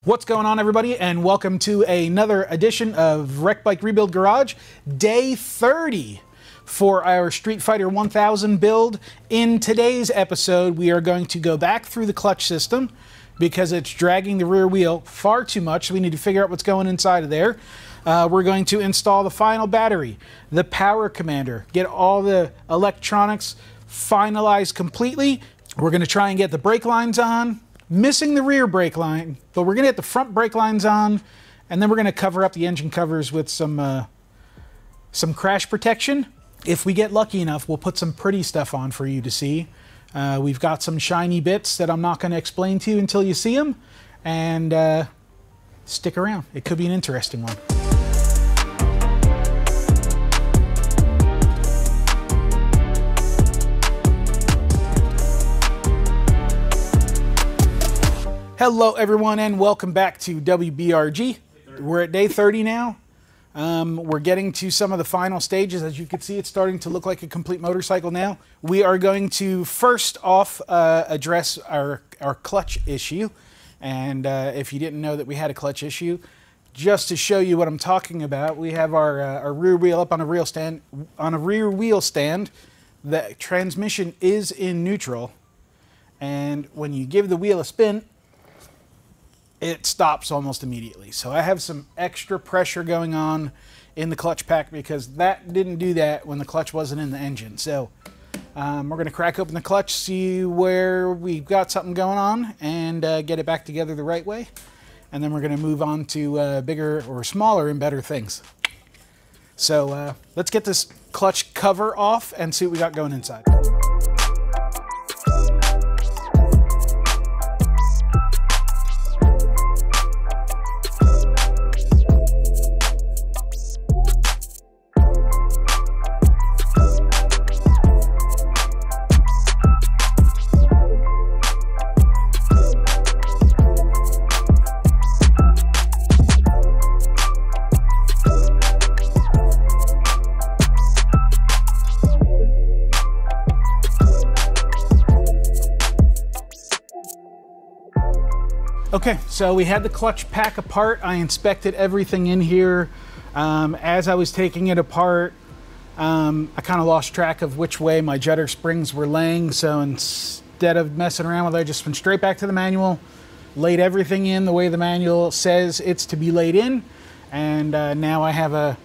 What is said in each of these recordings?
What's going on, everybody, and welcome to another edition of Wreck Bike Rebuild Garage, day 30 for our Street Fighter 1000 build. In today's episode, we are going to go back through the clutch system because it's dragging the rear wheel far too much. We need to figure out what's going inside of there. We're going to install the final battery, the power commander, get all the electronics finalized completely. We're going to try and get the brake lines on. Missing the rear brake line, but we're going to get the front brake lines on, and then we're going to cover up the engine covers with some crash protection. If we get lucky enough, we'll put some pretty stuff on for you to see. We've got some shiny bits that I'm not going to explain to you until you see them, and stick around. It could be an interesting one. Hello everyone and welcome back to WBRG. We're at day 30 now. We're getting to some of the final stages. As you can see, it's starting to look like a complete motorcycle now. We are going to first off address our clutch issue. And if you didn't know that we had a clutch issue, just to show you what I'm talking about, we have our rear wheel up on a rear wheel stand. The transmission is in neutral, and when you give the wheel a spin, it stops almost immediately. So I have some extra pressure going on in the clutch pack because that didn't do that when the clutch wasn't in the engine. So we're going to crack open the clutch, see where we've got something going on, and get it back together the right way. And then we're going to move on to bigger or smaller and better things. So let's get this clutch cover off and see what we got going inside. Okay, so we had the clutch pack apart. I inspected everything in here. As I was taking it apart, I kind of lost track of which way my judder springs were laying. So instead of messing around with it, I just went straight back to the manual, laid everything in the way the manual says it's to be laid in. And now I have a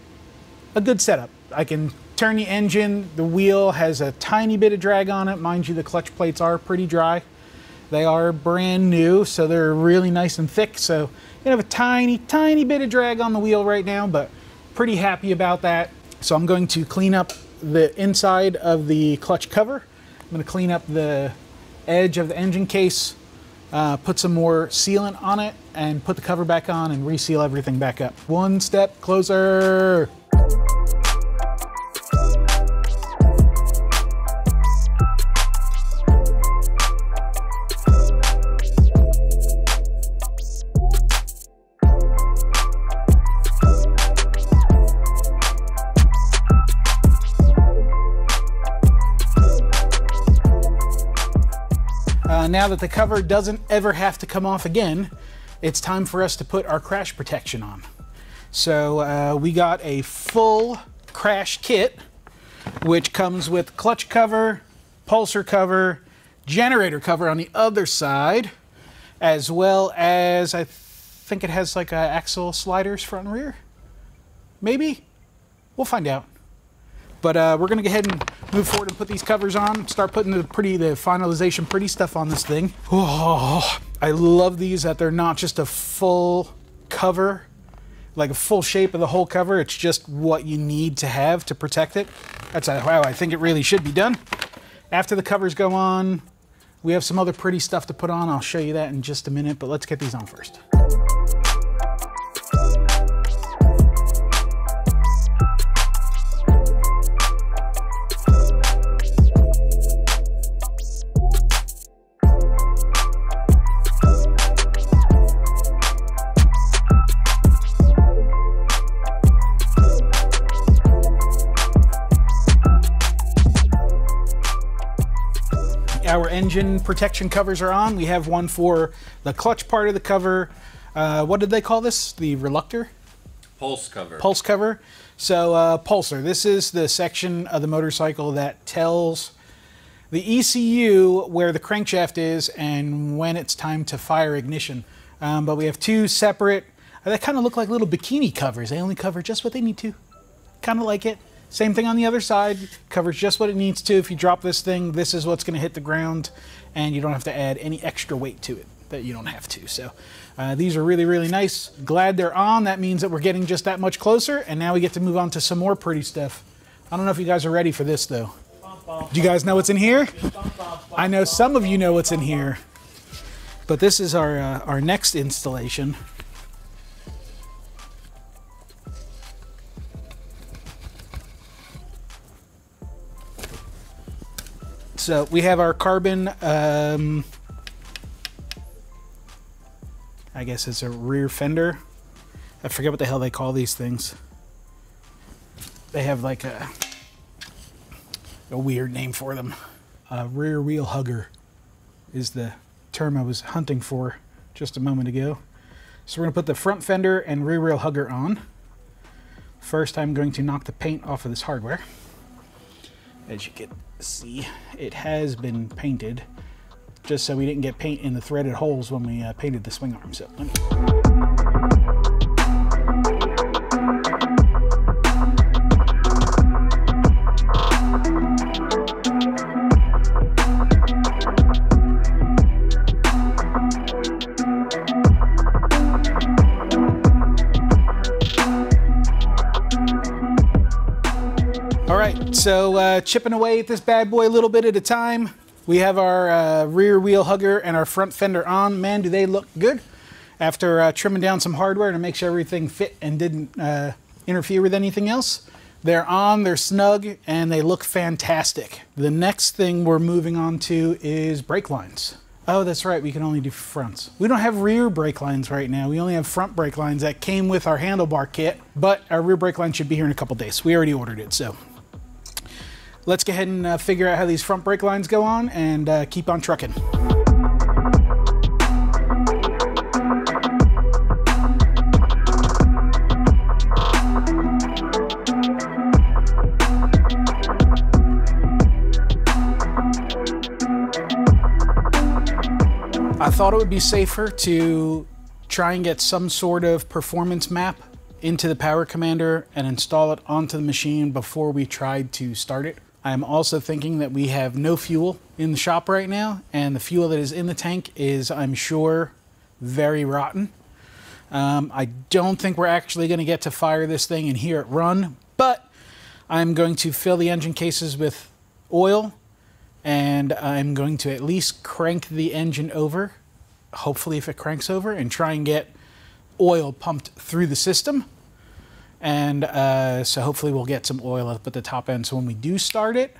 good setup. I can turn the engine. The wheel has a tiny bit of drag on it. Mind you, the clutch plates are pretty dry. They are brand new, so they're really nice and thick. So you have a tiny bit of drag on the wheel right now, but pretty happy about that. So I'm going to clean up the inside of the clutch cover. I'm going to clean up the edge of the engine case, put some more sealant on it, and put the cover back on and reseal everything back up. One step closer. Now that the cover doesn't ever have to come off again, it's time for us to put our crash protection on. So we got a full crash kit, which comes with clutch cover, pulsar cover, generator cover on the other side, as well as I think it has like axle sliders front and rear. Maybe? We'll find out. But we're going to go ahead and move forward and put these covers on, start putting the finalization pretty stuff on this thing. Oh, I love these, that they're not just a full cover, like a full shape of the whole cover. It's just what you need to have to protect it. That's how I think it really should be done. After the covers go on, we have some other pretty stuff to put on. I'll show you that in just a minute, but let's get these on first. Our engine protection covers are on. We have one for the clutch part of the cover, What did they call this? The reluctor? Pulse cover. Pulse cover. So pulsar, this is the section of the motorcycle that tells the ECU where the crankshaft is and when it's time to fire ignition. But we have two separate, they kind of look like little bikini covers. They only cover just what they need to. Kind of like it. Same thing on the other side, covers just what it needs to. If you drop this thing, this is what's going to hit the ground, and you don't have to add any extra weight to it that you don't have to. So these are really, really nice. Glad they're on. That means that we're getting just that much closer, and now we get to move on to some more pretty stuff. I don't know if you guys are ready for this, though. Do you guys know what's in here? I know some of you know what's in here, but this is our next installation. So we have our carbon, I guess it's a rear fender. I forget what the hell they call these things. They have like a weird name for them. Rear wheel hugger is the term I was hunting for just a moment ago. So we're going to put the front fender and rear wheel hugger on. First, I'm going to knock the paint off of this hardware. As you can see, it has been painted, just so we didn't get paint in the threaded holes when we painted the swing arm. So let me... So chipping away at this bad boy a little bit at a time. We have our rear wheel hugger and our front fender on. Man, do they look good after trimming down some hardware to make sure everything fit and didn't interfere with anything else. They're on, they're snug, and they look fantastic. The next thing we're moving on to is brake lines. Oh, that's right, we can only do fronts. We don't have rear brake lines right now. We only have front brake lines that came with our handlebar kit, but our rear brake line should be here in a couple days. We already ordered it, so. Let's go ahead and figure out how these front brake lines go on and keep on trucking. I thought it would be safer to try and get some sort of performance map into the Power Commander and install it onto the machine before we tried to start it. I'm also thinking that we have no fuel in the shop right now, and the fuel that is in the tank is, I'm sure, very rotten. I don't think we're actually going to get to fire this thing and hear it run, but I'm going to fill the engine cases with oil, and I'm going to at least crank the engine over, hopefully if it cranks over, and try and get oil pumped through the system. And so hopefully we'll get some oil up at the top end. So when we do start it,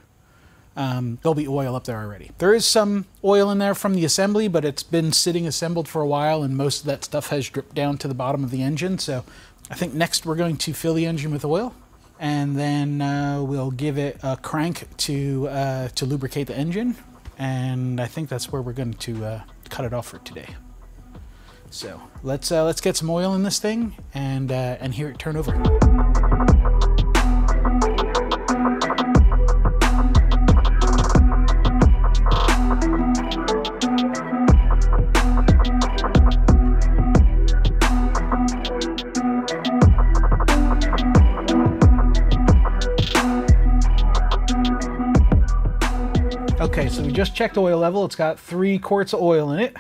there'll be oil up there already. There is some oil in there from the assembly, but it's been sitting assembled for a while, and most of that stuff has dripped down to the bottom of the engine. So I think next we're going to fill the engine with oil, and then we'll give it a crank to lubricate the engine. And I think that's where we're going to cut it off for today. So let's get some oil in this thing and hear it turn over. Okay, so we just checked oil level. It's got 3 quarts of oil in it.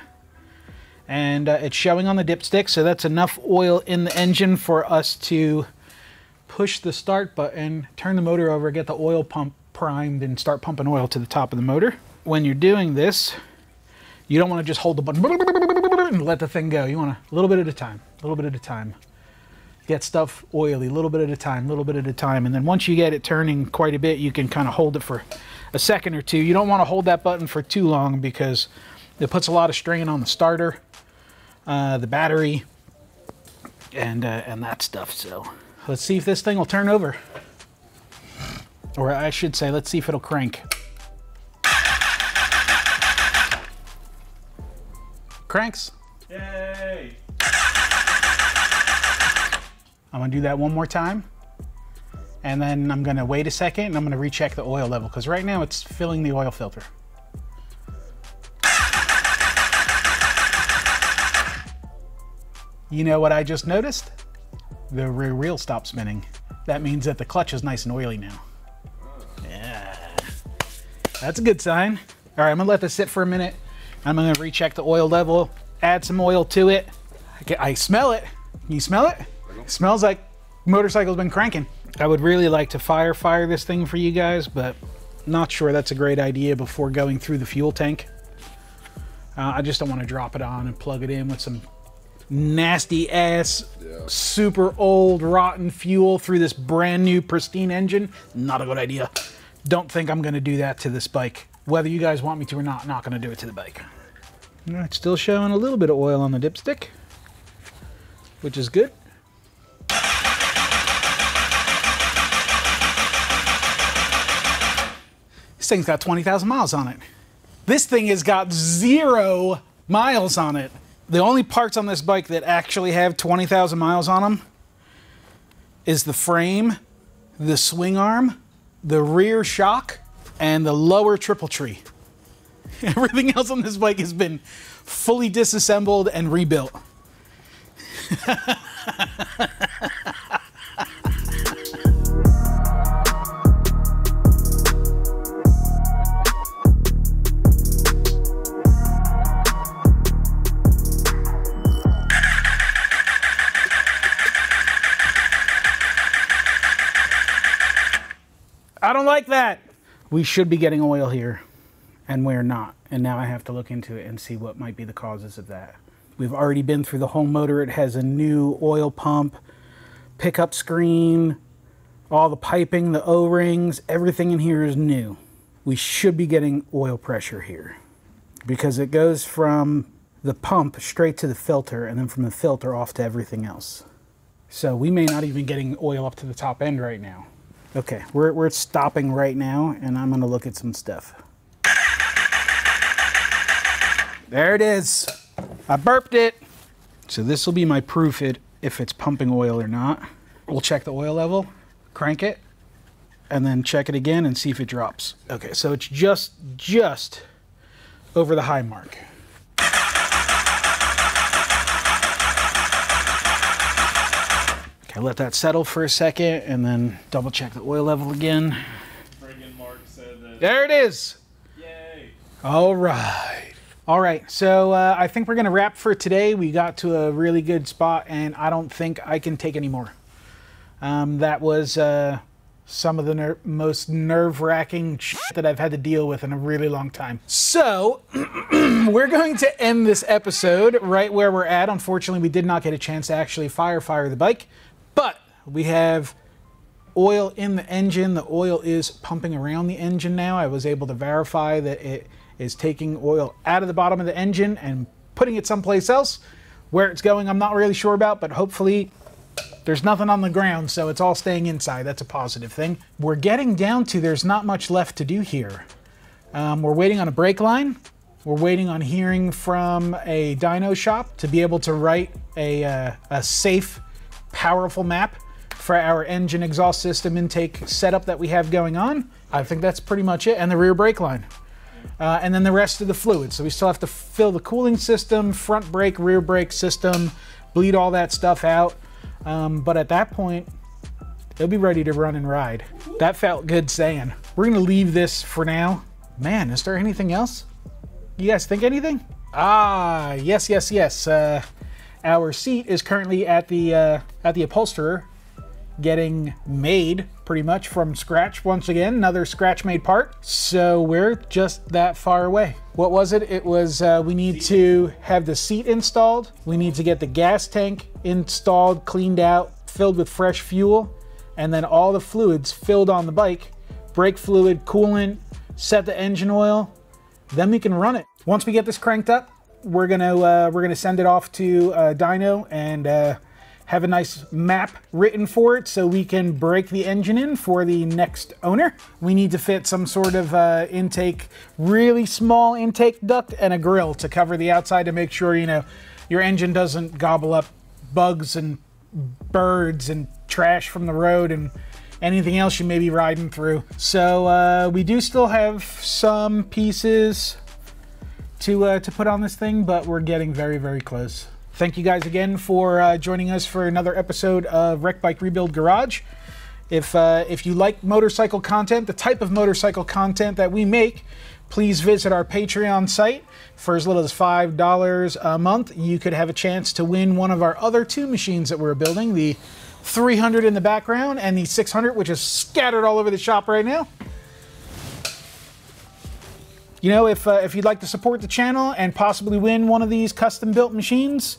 And it's showing on the dipstick, so that's enough oil in the engine for us to push the start button, turn the motor over, get the oil pump primed, and start pumping oil to the top of the motor. When you're doing this, you don't want to just hold the button and let the thing go. You want a little bit at a time, a little bit at a time. Get stuff oily, a little bit at a time, a little bit at a time. And then once you get it turning quite a bit, you can kind of hold it for a second or two. You don't want to hold that button for too long because it puts a lot of strain on the starter, the battery, and that stuff. So let's see if this thing will turn over. Or I should say, let's see if it'll crank. Cranks. Yay! I'm gonna do that one more time. And then I'm gonna wait a second and I'm gonna recheck the oil level because right now it's filling the oil filter. You know what I just noticed? The rear wheel stopped spinning. That means that the clutch is nice and oily now. Yeah, that's a good sign. All right, I'm gonna let this sit for a minute. I'm gonna recheck the oil level, add some oil to it. I smell it. Can you smell it? It smells like motorcycle's been cranking. I would really like to fire this thing for you guys, but not sure that's a great idea before going through the fuel tank. I just don't want to drop it on and plug it in with some nasty ass, super old, rotten fuel through this brand new pristine engine. Not a good idea. Don't think I'm gonna do that to this bike. Whether you guys want me to or not gonna do it to the bike. All right, still showing a little bit of oil on the dipstick, which is good. This thing's got 20,000 miles on it. This thing has got 0 miles on it. The only parts on this bike that actually have 20,000 miles on them is the frame, the swing arm, the rear shock, and the lower triple tree. Everything else on this bike has been fully disassembled and rebuilt. I don't like that. We should be getting oil here, and we're not. And now I have to look into it and see what might be the causes of that. We've already been through the whole motor. It has a new oil pump, pickup screen, all the piping, the O-rings, everything in here is new. We should be getting oil pressure here because it goes from the pump straight to the filter and then from the filter off to everything else. So we may not even be getting oil up to the top end right now. Okay, we're stopping right now and I'm gonna look at some stuff. There it is. I burped it. So this will be my proof if it's pumping oil or not. We'll check the oil level, crank it, and then check it again and see if it drops. Okay, so it's just over the high mark. Okay, let that settle for a second and then double check the oil level again. Friggin' Mark said that. There it is. Yay. All right. All right, so I think we're gonna wrap for today. We got to a really good spot and I don't think I can take any more. That was some of the most nerve-wracking shit that I've had to deal with in a really long time. So, we're going to end this episode right where we're at. Unfortunately, we did not get a chance to actually fire the bike, but we have oil in the engine. The oil is pumping around the engine now. I was able to verify that it is taking oil out of the bottom of the engine and putting it someplace else. Where it's going, I'm not really sure about, but hopefully there's nothing on the ground, so it's all staying inside. That's a positive thing. We're getting down to there's not much left to do here. We're waiting on a brake line. We're waiting on hearing from a dyno shop to be able to write a safe, powerful map for our engine exhaust system intake setup that we have going on. I think that's pretty much it, and the rear brake line. And then the rest of the fluid. So we still have to fill the cooling system, front brake, rear brake system, bleed all that stuff out. But at that point, it'll be ready to run and ride. That felt good saying. We're gonna leave this for now. Man, is there anything else? You guys think anything? Ah, yes. Our seat is currently at the upholsterer, getting made pretty much from scratch once again, another scratch made part. So we're just that far away. What was it? It was we need to have the seat installed. We need to get the gas tank installed, cleaned out, filled with fresh fuel, and then all the fluids filled on the bike, brake fluid, coolant, set the engine oil, then we can run it. Once we get this cranked up, we're gonna send it off to dyno and have a nice map written for it so we can break the engine in for the next owner. We need to fit some sort of intake, really small intake duct and a grill to cover the outside to make sure, you know, your engine doesn't gobble up bugs and birds and trash from the road and anything else you may be riding through. So we do still have some pieces to put on this thing, but we're getting very, very close. Thank you guys again for joining us for another episode of Wreck Bike Rebuild Garage. If you like motorcycle content, the type of motorcycle content that we make, please visit our Patreon site. For as little as $5 a month, you could have a chance to win one of our other two machines that we're building, the 300 in the background and the 600, which is scattered all over the shop right now. You know, if you'd like to support the channel and possibly win one of these custom-built machines,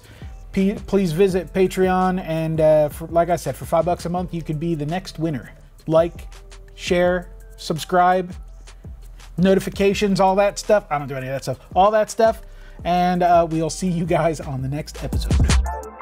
please visit Patreon, and like I said, for $5 a month, you could be the next winner. Like, share, subscribe, notifications, all that stuff. I don't do any of that stuff. All that stuff, and we'll see you guys on the next episode.